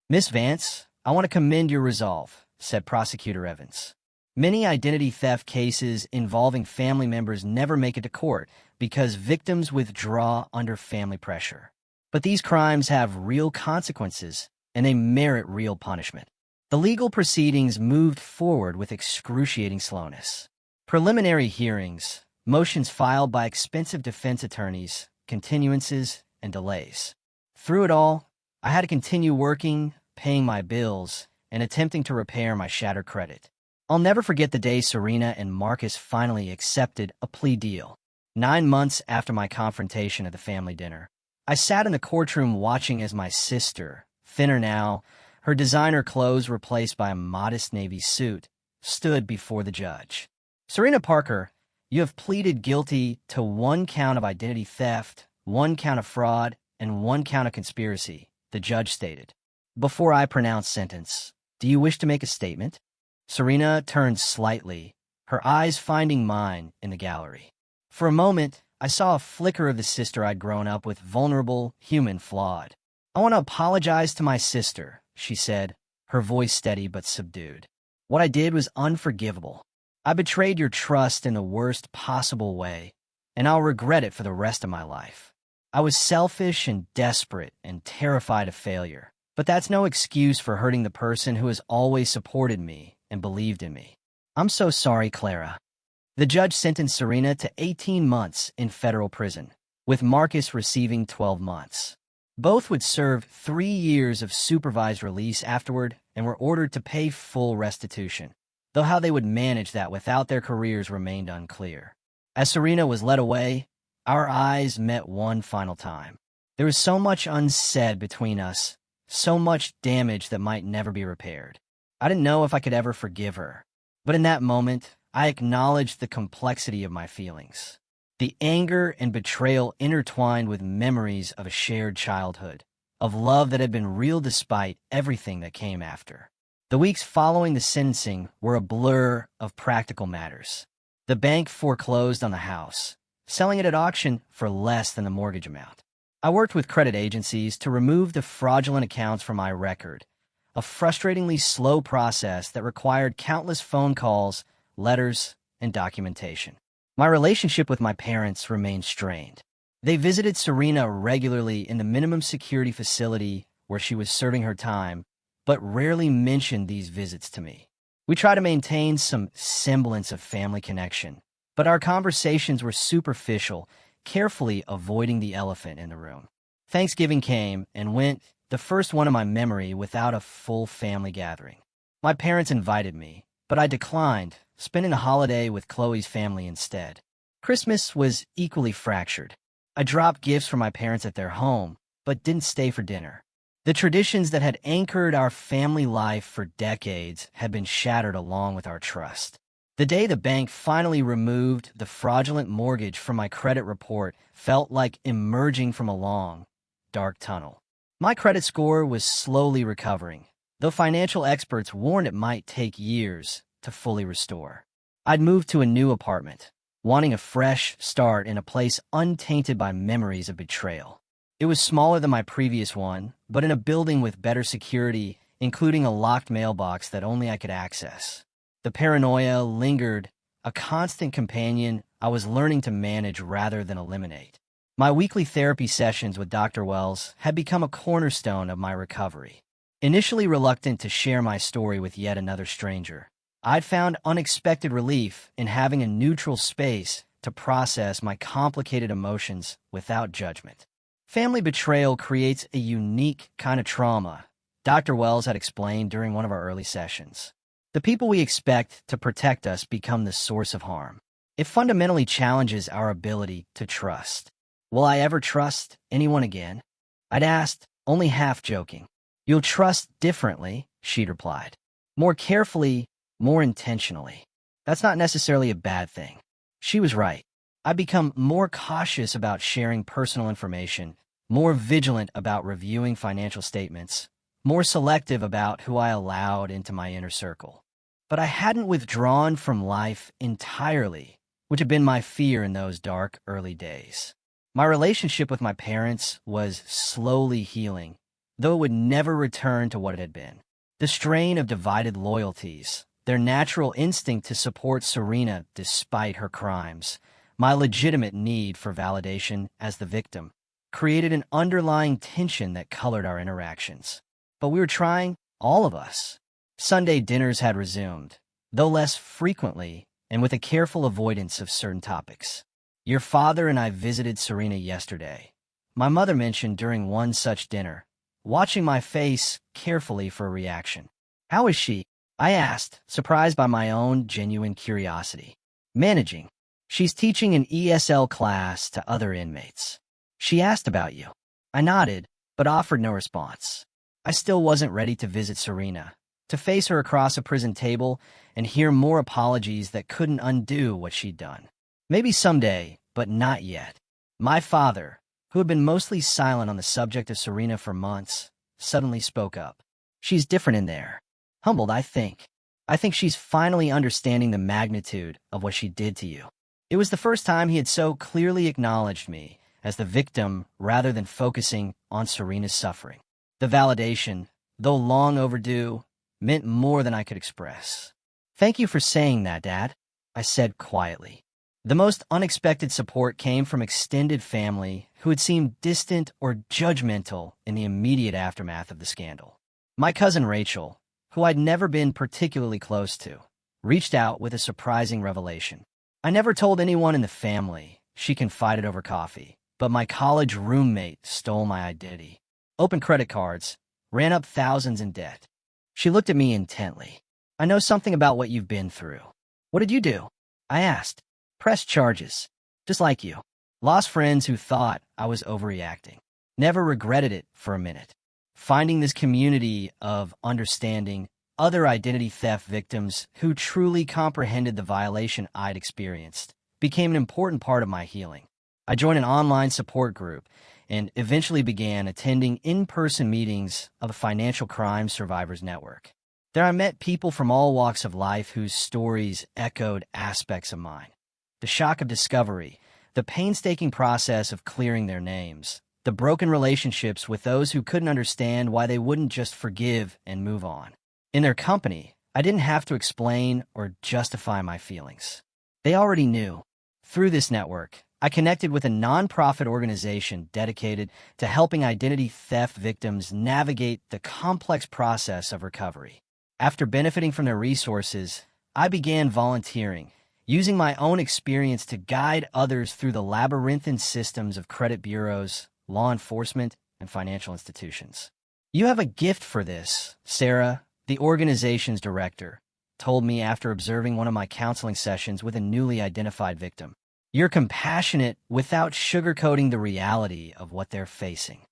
"Miss Vance, I want to commend your resolve," said Prosecutor Evans. "Many identity theft cases involving family members never make it to court because victims withdraw under family pressure. But these crimes have real consequences, and they merit real punishment." The legal proceedings moved forward with excruciating slowness. Preliminary hearings, motions filed by expensive defense attorneys, continuances, and delays. Through it all, I had to continue working, paying my bills, and attempting to repair my shattered credit. I'll never forget the day Serena and Marcus finally accepted a plea deal. 9 months after my confrontation at the family dinner, I sat in the courtroom watching as my sister, thinner now, her designer clothes replaced by a modest navy suit, stood before the judge. "Serena Parker, you have pleaded guilty to 1 count of identity theft, 1 count of fraud, and 1 count of conspiracy," the judge stated. "Before I pronounce sentence, do you wish to make a statement?" Serena turned slightly, her eyes finding mine in the gallery. For a moment, I saw a flicker of the sister I'd grown up with, vulnerable, human, flawed. "I want to apologize to my sister," she said, her voice steady but subdued. "What I did was unforgivable. I betrayed your trust in the worst possible way, and I'll regret it for the rest of my life. I was selfish and desperate and terrified of failure, but that's no excuse for hurting the person who has always supported me and believed in me. I'm so sorry, Clara." The judge sentenced Serena to 18 months in federal prison, with Marcus receiving 12 months. Both would serve 3 years of supervised release afterward and were ordered to pay full restitution, though how they would manage that without their careers remained unclear. As Serena was led away, our eyes met one final time. There was so much unsaid between us, so much damage that might never be repaired. I didn't know if I could ever forgive her, but in that moment, I acknowledged the complexity of my feelings. The anger and betrayal intertwined with memories of a shared childhood, of love that had been real despite everything that came after. The weeks following the sentencing were a blur of practical matters. The bank foreclosed on the house, selling it at auction for less than the mortgage amount. I worked with credit agencies to remove the fraudulent accounts from my record, a frustratingly slow process that required countless phone calls, letters, and documentation. My relationship with my parents remained strained. They visited Serena regularly in the minimum security facility where she was serving her time, but rarely mentioned these visits to me. We tried to maintain some semblance of family connection, but our conversations were superficial, carefully avoiding the elephant in the room. Thanksgiving came and went, the first one in my memory without a full family gathering. My parents invited me, but I declined, spending a holiday with Chloe's family instead. Christmas was equally fractured. I dropped gifts for my parents at their home, but didn't stay for dinner. The traditions that had anchored our family life for decades had been shattered along with our trust. The day the bank finally removed the fraudulent mortgage from my credit report felt like emerging from a long, dark tunnel. My credit score was slowly recovering, though financial experts warned it might take years to fully restore. I'd moved to a new apartment, wanting a fresh start in a place untainted by memories of betrayal. It was smaller than my previous one, but in a building with better security, including a locked mailbox that only I could access. The paranoia lingered, a constant companion I was learning to manage rather than eliminate. My weekly therapy sessions with Dr. Wells had become a cornerstone of my recovery. Initially reluctant to share my story with yet another stranger, I'd found unexpected relief in having a neutral space to process my complicated emotions without judgment. Family betrayal creates a unique kind of trauma, Dr. Wells had explained during one of our early sessions. The people we expect to protect us become the source of harm. It fundamentally challenges our ability to trust. Will I ever trust anyone again? I'd asked, only half joking. You'll trust differently, she'd replied. More carefully, more intentionally. That's not necessarily a bad thing. She was right. I've become more cautious about sharing personal information, more vigilant about reviewing financial statements, more selective about who I allowed into my inner circle. But I hadn't withdrawn from life entirely, which had been my fear in those dark early days. My relationship with my parents was slowly healing, though it would never return to what it had been. The strain of divided loyalties, their natural instinct to support Serena despite her crimes, my legitimate need for validation as the victim, created an underlying tension that colored our interactions. But we were trying, all of us. Sunday dinners had resumed, though less frequently and with a careful avoidance of certain topics. Your father and I visited Serena yesterday, my mother mentioned during one such dinner, watching my face carefully for a reaction. How is she? I asked, surprised by my own genuine curiosity. Managing. She's teaching an ESL class to other inmates. She asked about you. I nodded, but offered no response. I still wasn't ready to visit Serena, to face her across a prison table and hear more apologies that couldn't undo what she'd done. Maybe someday, but not yet. My father, who had been mostly silent on the subject of Serena for months, suddenly spoke up. She's different in there. Humbled, I think. I think she's finally understanding the magnitude of what she did to you. It was the first time he had so clearly acknowledged me as the victim rather than focusing on Serena's suffering. The validation, though long overdue, meant more than I could express. Thank you for saying that, Dad, I said quietly. The most unexpected support came from extended family who had seemed distant or judgmental in the immediate aftermath of the scandal. My cousin Rachel, who I'd never been particularly close to, reached out with a surprising revelation. I never told anyone in the family, she confided over coffee, but my college roommate stole my identity, opened credit cards, ran up thousands in debt. She looked at me intently. I know something about what you've been through. What did you do? I asked. Pressed charges, just like you. Lost friends who thought I was overreacting. Never regretted it for a minute. Finding this community of understanding other identity theft victims who truly comprehended the violation I'd experienced became an important part of my healing. I joined an online support group and eventually began attending in-person meetings of the Financial Crime Survivors Network. There I met people from all walks of life whose stories echoed aspects of mine. The shock of discovery, the painstaking process of clearing their names, the broken relationships with those who couldn't understand why they wouldn't just forgive and move on. In their company, I didn't have to explain or justify my feelings. They already knew. Through this network, I connected with a nonprofit organization dedicated to helping identity theft victims navigate the complex process of recovery. After benefiting from their resources, I began volunteering, using my own experience to guide others through the labyrinthine systems of credit bureaus, law enforcement, and financial institutions. You have a gift for this, Sarah, the organization's director, told me after observing one of my counseling sessions with a newly identified victim. You're compassionate without sugarcoating the reality of what they're facing.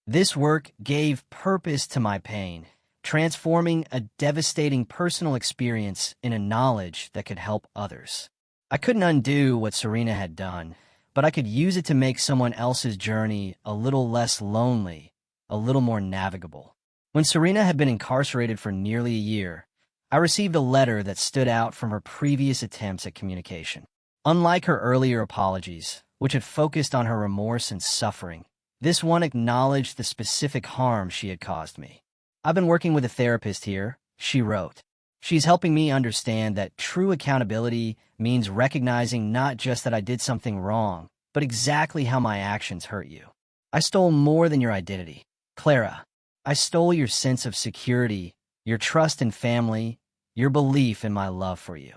This work gave purpose to my pain, transforming a devastating personal experience in a knowledge that could help others. I couldn't undo what Serena had done, but I could use it to make someone else's journey a little less lonely, a little more navigable. When Serena had been incarcerated for nearly a year, I received a letter that stood out from her previous attempts at communication. Unlike her earlier apologies, which had focused on her remorse and suffering, this one acknowledged the specific harm she had caused me. I've been working with a therapist here, she wrote. She's helping me understand that true accountability means recognizing not just that I did something wrong, but exactly how my actions hurt you. I stole more than your identity. Clara, I stole your sense of security, your trust in family, your belief in my love for you.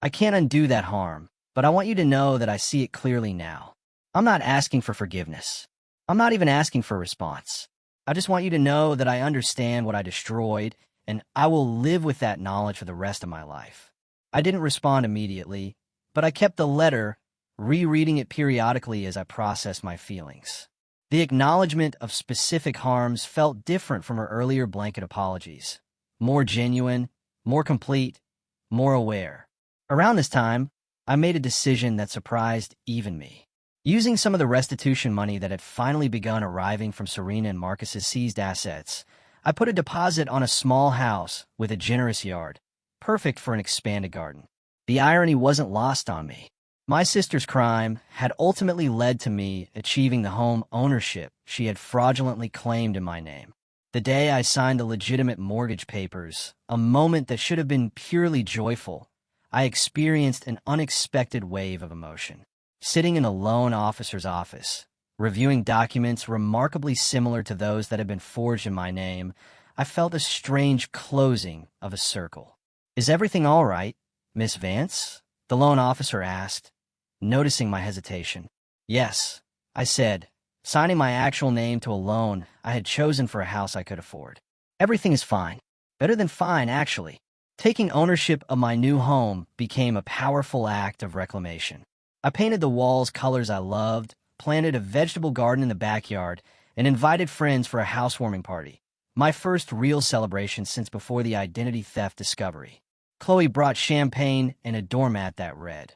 I can't undo that harm, but I want you to know that I see it clearly now. I'm not asking for forgiveness. I'm not even asking for a response. I just want you to know that I understand what I destroyed, and I will live with that knowledge for the rest of my life. I didn't respond immediately, but I kept the letter, rereading it periodically as I processed my feelings. The acknowledgement of specific harms felt different from her earlier blanket apologies. More genuine, more complete, more aware. Around this time, I made a decision that surprised even me. Using some of the restitution money that had finally begun arriving from Serena and Marcus's seized assets, I put a deposit on a small house with a generous yard, perfect for an expanded garden. The irony wasn't lost on me. My sister's crime had ultimately led to me achieving the home ownership she had fraudulently claimed in my name. The day I signed the legitimate mortgage papers, a moment that should have been purely joyful, I experienced an unexpected wave of emotion. Sitting in a loan officer's office, reviewing documents remarkably similar to those that had been forged in my name, I felt a strange closing of a circle. "Is everything all right, Miss Vance?" the loan officer asked, noticing my hesitation. "Yes," I said, signing my actual name to a loan I had chosen for a house I could afford. "Everything is fine. Better than fine, actually." Taking ownership of my new home became a powerful act of reclamation. I painted the walls colors I loved, planted a vegetable garden in the backyard, and invited friends for a housewarming party, my first real celebration since before the identity theft discovery. Chloe brought champagne and a doormat that read,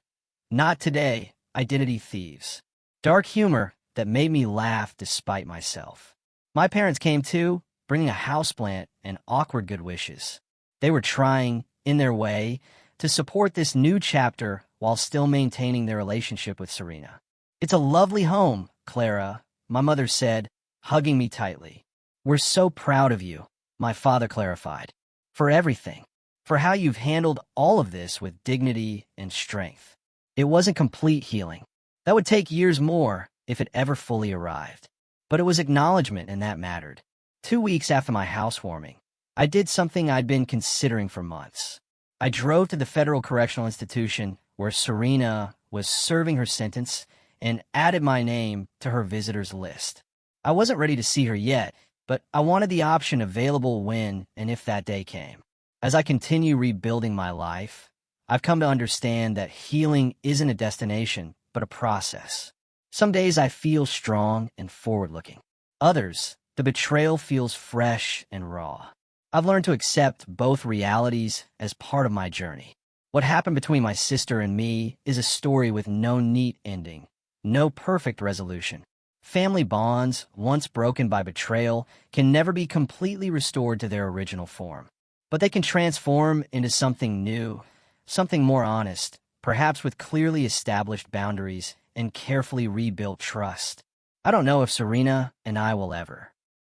"Not today, identity thieves." Dark humor that made me laugh despite myself. My parents came too, bringing a houseplant and awkward good wishes. They were trying, in their way, to support this new chapter while still maintaining their relationship with Serena. "It's a lovely home, Clara," my mother said, hugging me tightly. "We're so proud of you," my father clarified, "for everything, for how you've handled all of this with dignity and strength. It wasn't complete healing. That would take years more if it ever fully arrived. But it was acknowledgement, and that mattered." 2 weeks after my housewarming, I did something I'd been considering for months. I drove to the Federal Correctional Institution where Serena was serving her sentence and added my name to her visitors list. I wasn't ready to see her yet, but I wanted the option available when and if that day came. As I continue rebuilding my life, I've come to understand that healing isn't a destination, but a process. Some days I feel strong and forward-looking. Others, the betrayal feels fresh and raw. I've learned to accept both realities as part of my journey. What happened between my sister and me is a story with no neat ending, no perfect resolution. Family bonds, once broken by betrayal, can never be completely restored to their original form. But they can transform into something new, something more honest, perhaps with clearly established boundaries and carefully rebuilt trust. I don't know if Serena and I will ever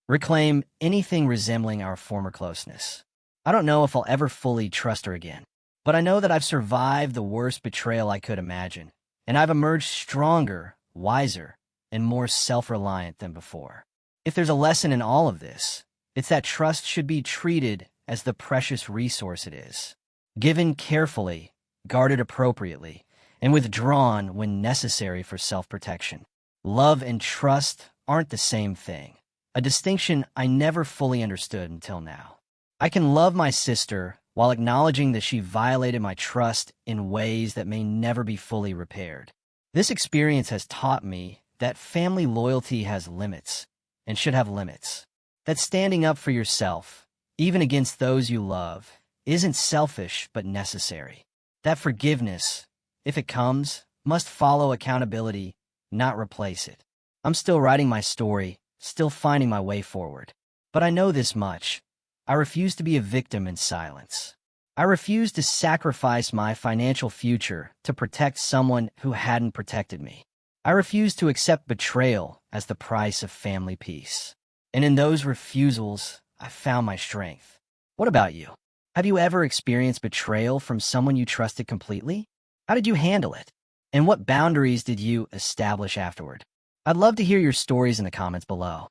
reclaim anything resembling our former closeness. I don't know if I'll ever fully trust her again. But I know that I've survived the worst betrayal I could imagine, and I've emerged stronger, wiser, and more self-reliant than before. If there's a lesson in all of this, it's that trust should be treated as the precious resource it is. Given carefully, guarded appropriately, and withdrawn when necessary for self-protection. Love and trust aren't the same thing, a distinction I never fully understood until now. I can love my sister while acknowledging that she violated my trust in ways that may never be fully repaired. This experience has taught me that family loyalty has limits and should have limits. That standing up for yourself, even against those you love, isn't selfish but necessary. That forgiveness, if it comes, must follow accountability, not replace it. I'm still writing my story, still finding my way forward. But I know this much. I refuse to be a victim in silence. I refuse to sacrifice my financial future to protect someone who hadn't protected me. I refuse to accept betrayal as the price of family peace. And in those refusals, I found my strength. What about you? Have you ever experienced betrayal from someone you trusted completely? How did you handle it? And what boundaries did you establish afterward? I'd love to hear your stories in the comments below.